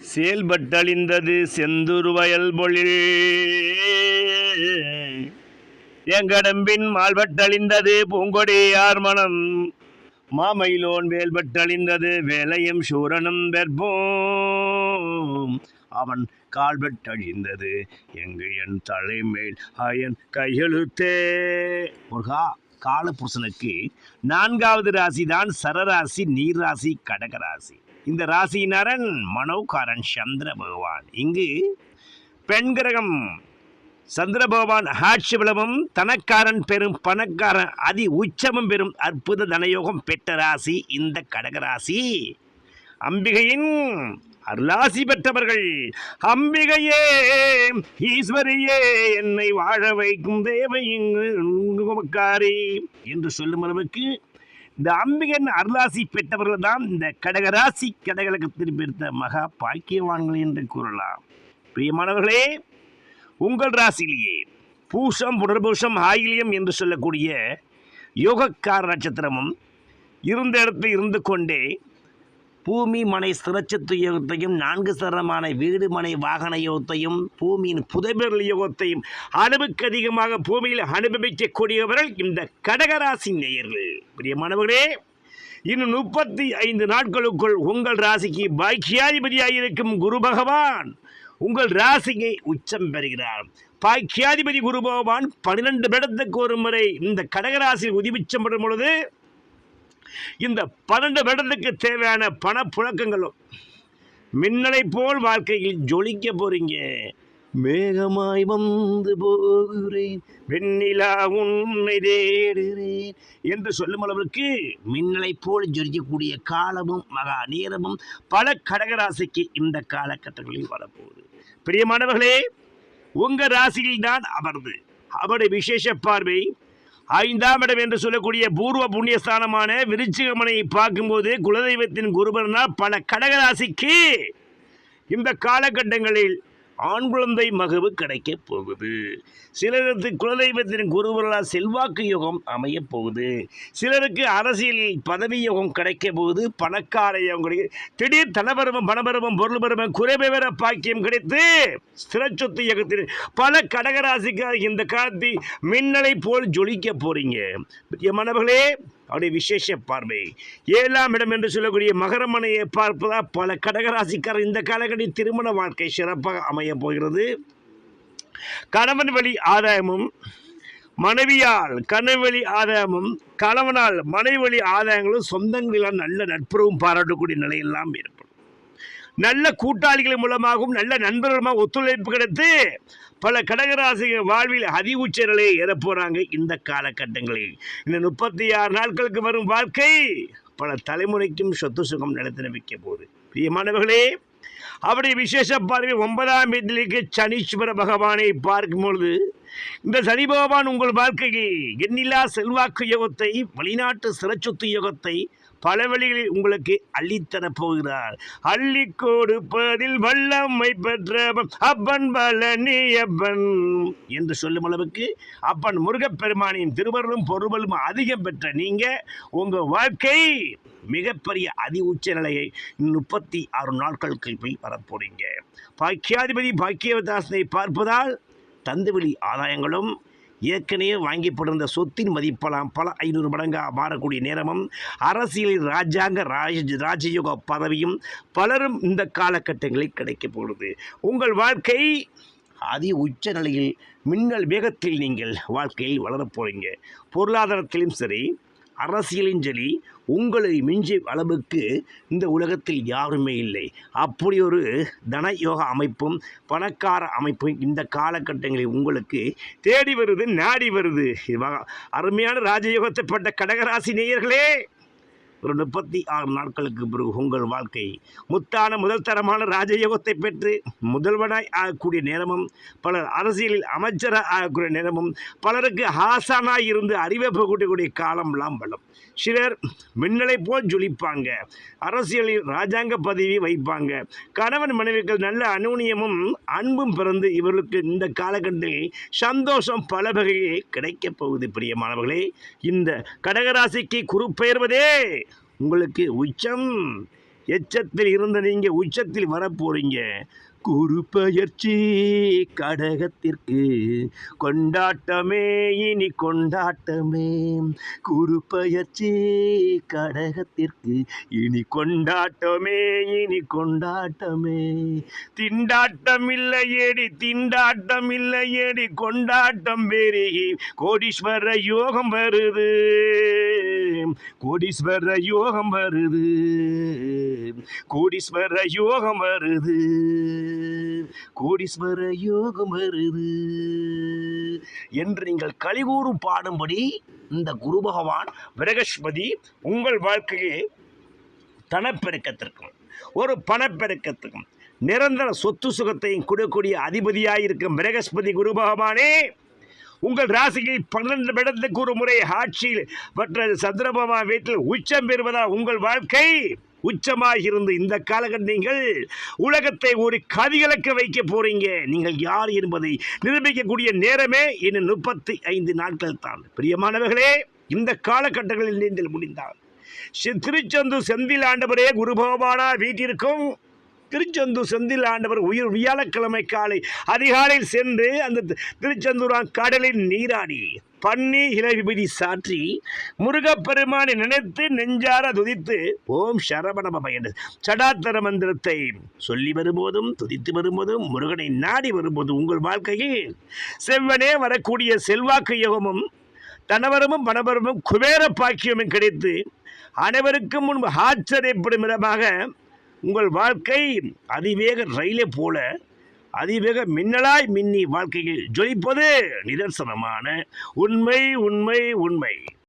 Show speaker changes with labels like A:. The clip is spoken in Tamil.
A: செயல்பட்டழிந்தது செந்துரு வயல் பொழில் எங்கடம்பின் மால்பட்டழிந்தது பூங்கொடியார் மனம் மாமயிலோன் வேல்பட்டழிந்தது வேலையும் சூரனும் வெற்போம் அவன் கால்பட்டழிந்தது எங்கு என் தலைமேல் அயன் கையெழுத்தே. முருகா, காலபுருஷனுக்கு 4வது ராசி தான் சரராசி, நீர் ராசி, கடகராசி. இந்த ராசியினரன் மனோகாரன் சந்திர பகவான். இங்கு பெண் கிரகம் சந்திர பகவான் ஆட்சி பலமும் தனக்காரன் பெரும் பணக்காரன் அதி உச்சமும் பெறும் அற்புத தனயோகம் பெற்ற ராசி இந்த கடகராசி. அம்பிகையின் அருளாசி பெற்றவர்கள். அம்பிகையே ஈஸ்வரியே என்னை வாழ வைக்கும் தேவையுமக்காரி என்று சொல்லும் அளவுக்கு இந்த அம்பிகன் அருளாசி பெற்றவர்கள் தான் இந்த கடகராசி கடகலகத்தில் பெருத்த மகா பாக்கியவான்கள் என்று கூறலாம். பிரியமானவர்களே, உங்கள் ராசியிலேயே பூசம், புனர்பூசம், ஆயிலியம் என்று சொல்லக்கூடிய யோகக்கார நட்சத்திரமும் இருந்த இடத்தில் இருந்து கொண்டே பூமி மனை ஸ்திரச்சத்து யோகத்தையும் 4 சரமான வீடு மனை வாகன யோகத்தையும் பூமியின் புதைபெறல் யோகத்தையும் அளவுக்கு அதிகமாக பூமியில் அனுபவிக்கக்கூடியவர்கள் இந்த கடகராசி நேயர்கள். பிரியமானவர்களே, இன்னும் 35 நாட்களுக்குள் உங்கள் ராசிக்கு பாக்கியாதிபதியாக இருக்கும் குரு பகவான் உங்கள் ராசியை உச்சம் பெறுகிறார். பாக்கியாதிபதி குரு பகவான் 12 வருடத்துக்கு ஒரு முறை இந்த கடகராசியில் உதிவிச்சம் பெறும் பொழுது இந்த 12 வருடத்துக்கு தேவையான பணப்புழக்கங்களும் மின்னலை போல் வாழ்க்கையில் ஜொலிக்க போறீங்க. மேகமாய் வந்து போகிறேன், வெண்ணிலா உன்னை தேடுகிறேன் என்று சொல்லும் அளவுக்கு மின்னலை போல் ஜொலிக்கக்கூடிய காலமும் மகா நேரமும் பல கடகராசிக்கு இந்த காலகட்டங்களில் வரப்போகுது. பிரியமானவர்களே, உங்க ராசியில் தான் அமர்ந்து அவருடைய விசேஷ பார்வை 5ஆம் இடம் என்று சொல்லக்கூடிய பூர்வ புண்ணியஸ்தானமான விருச்சிகமனை பார்க்கும்போது குலதெய்வத்தின் குருபரனால் பல கடகராசிக்கு இந்த காலகட்டங்களில் ஆண் குழந்தை மகவு கிடைக்க போகுது. சிலருக்கு குலதெய்வத்தின் குருவர்களால் செல்வாக்கு யோகம் அமைய போகுது. சிலருக்கு அரசியலில் பதவி யோகம் கிடைக்க போகுது. பணக்கார யோகம் கிடைக்க, திடீர் தனபருவம், பணபருவம், பொருள் பருவம், குறைபெற பாக்கியம் கிடைத்து ஸ்திரச்சொத்து யோகத்தில் பல கடகராசிக்காக இந்த காலத்தில் மின்னலை போல் ஜொலிக்க போறீங்க. மனவர்களே, அவருடைய விசேஷ பார்வை 7ஆம் இடம் என்று சொல்லக்கூடிய மகரமனையை பார்ப்பதா பல கடகராசிக்காரர் இந்த காலகட்டத்தில் திருமண வாழ்க்கை சிறப்பாக அமைய போகிறது. கணவன் வழி ஆதாயமும், மனைவியால் கணவன் வழி ஆதாயமும், கணவனால் மனைவி வழி ஆதாயங்களும், சொந்தங்களால் நல்ல நட்புறவும் பாராட்டக்கூடிய நிலையெல்லாம் ஏற்படும். நல்ல கூட்டாளிகள் மூலமாகவும் நல்ல நண்பர்களுமாக ஒத்துழைப்பு கிடைத்து பல கடகராசிகள் வாழ்வில் அதி உச்ச நிலையை ஏறப்போறாங்க. இந்த காலகட்டங்களில் இந்த 36 நாட்களுக்கு வரும் வாழ்க்கை பல தலைமுறைக்கும் சொத்து சுகம் நிலைத்து வைக்க போகுது. பிரியமானவர்களே, அவருடைய விசேஷ பார்வை 9ஆம் வீட்டிലേക്ക് சனீஸ்வர பகவானை பார்க்கும் பொழுது இந்த சனி பகவான் உங்கள் வாழ்க்கையில் எண்ணில்லா செல்வாக்கு யோகத்தை, வெளிநாட்டு சிறச்சொத்து யோகத்தை பல வழிகளில் உங்களுக்கு அள்ளித்தரப் போகிறார். அள்ளி கொடுப்பதில் வல்லமை பெற்றவன் அப்பன் பழனியப்பன் என்று சொல்லும் அளவுக்கு அப்பன் முருகப்பெருமானின் திருவருளும் பொருளும் அதிகம் பெற்ற நீங்க உங்க வாழ்க்கை மிகப்பெரிய அதி உச்ச நிலையை 36 நாட்களுக்கு போய் வரப்போறீங்க. பாக்கியாதிபதி பாக்கியவதாசனை பார்ப்பதால் தந்துவெளி ஆதாயங்களும், ஏற்கனவே வாங்கி போட்டிருந்த சொத்தின் மதிப்பெல்லாம் பல 500 மடங்காக மாறக்கூடிய நேரமும், அரசியலில் ராஜாங்க ராஜயோக பதவியும் பலரும் இந்த காலகட்டங்களில் கிடைக்க போகிறது. உங்கள் வாழ்க்கை அதி உச்ச நிலையில் மின்னல் வேகத்தில் நீங்கள் வாழ்க்கையில் வளரப் போறீங்க. பொருளாதாரத்திலும் சரி, அரசியலும் சரி, உங்களை மிஞ்சிய அளவுக்கு இந்த உலகத்தில் யாருமே இல்லை. அப்படி ஒரு தனயோக அமைப்பும் பணக்கார அமைப்பும் இந்த காலகட்டங்களில் உங்களுக்கு தேடி வருது, நாடி வருது. அருமையான ராஜயோகத்தை பட்ட கடகராசி நேயர்களே, ஒரு 36 நாட்களுக்கு பிறகு உங்கள் வாழ்க்கை முத்தான முதல் தரமான ராஜயோகத்தை பெற்று முதல்வனாய் ஆகக்கூடிய நேரமும், பலர் அரசியலில் அமைச்சராக ஆகக்கூடிய நேரமும், பலருக்கு ஆசானாய் இருந்து அறிவை போகக்கூடிய காலம்லாம் பலம். சிலர் மின்னலை போல் ஜொலிப்பாங்க, அரசியலில் ராஜாங்க பதவி வைப்பாங்க. கணவன் மனைவிகள் நல்ல அனுநியமும் அன்பும் பிறந்து இவர்களுக்கு இந்த காலகட்டத்தில் சந்தோஷம் பல வகையில் கிடைக்கப் போகுது. பிரியமானவர்களே, இந்த கடகராசிக்கு குரு பெயர்வதே உங்களுக்கு உச்சம். எச்சத்தில் இருந்த நீங்க உச்சத்தில் வரப்போறீங்க. குரு பெயர்ச்சி கடகத்திற்கு கொண்டாட்டமே இனி கொண்டாட்டமே. குரு பெயர்ச்சி கடகத்திற்கு இனி கொண்டாட்டமே இனி கொண்டாட்டமே. திண்டாட்டம் இல்லையேடி திண்டாட்டம் இல்லையேடி கொண்டாட்டம் பெருகி கோடீஸ்வர யோகம் வருது. கோடீஸ்வர யோகம் வருது. கோடீஸ்வர யோகம் வருது. கோடீஸ்வர யோகம் வருது என்று நீங்கள் கலிகூறும் பாடும்படி இந்த குரு பகவான் பிரகஸ்பதி உங்கள் வாழ்க்கையை தனப்பெருக்கத்திற்கும் ஒரு பணப்பெருக்கத்துக்கும் நிரந்தர சொத்து சுகத்தையும் கொடுக்கக்கூடிய அதிபதியாயிருக்கும் பிரகஸ்பதி குரு பகவானே உங்கள் ராசியை 12 இடத்துக்கு ஒரு முறை ஆட்சியில் மற்ற சந்திரபகவா வீட்டில் உச்சம் பெறுவதால் உங்கள் வாழ்க்கை உச்சமாக இருந்து இந்த காலகட்டம் நீங்கள் உலகத்தை ஒரு கதிகலக்க வைக்க போறீங்க. நீங்கள் யார் என்பதை நிரூபிக்கக்கூடிய நேரமே இன்னும் 35 நாட்கள் தான். பிரியமானவர்களே, இந்த காலகட்டங்களில் நீங்கள் முடிந்தால் திருச்செந்தூர் செந்தில் ஆண்டவரே குரு பகவானார் வீட்டிற்கும் திருச்செந்தூர் செந்தில் ஆண்டவர் வியாழக்கிழமை காலை அதிகாலையில் சென்று அந்த திருச்செந்தூர் கடலில் நீராடி பன்னி இளவிபதி சாற்றி முருகப்பெருமானை நினைத்து நெஞ்சார துதித்து ஓம் சரவணபவ என்று சடாத்தர மந்திரத்தை சொல்லி வரும்போதும் துதித்து வரும்போதும் முருகனை நாடி வரும்போதும் உங்கள் வாழ்க்கையில் செவ்வனே வரக்கூடிய செல்வாக்கு யோகமும் தனவரமும் பணவரமும் குபேர பாக்கியமும் கிடைத்து அனைவருக்கும் முன்பு ஆச்சரியப்படும் விதமாக உங்கள் வாழ்க்கை அதிவேக ரயிலை போல அதிவேக மின்னலாய் மின்னி வாழ்க்கையில் ஜொலிப்பது நிதர்சனமான உண்மை உண்மை உண்மை.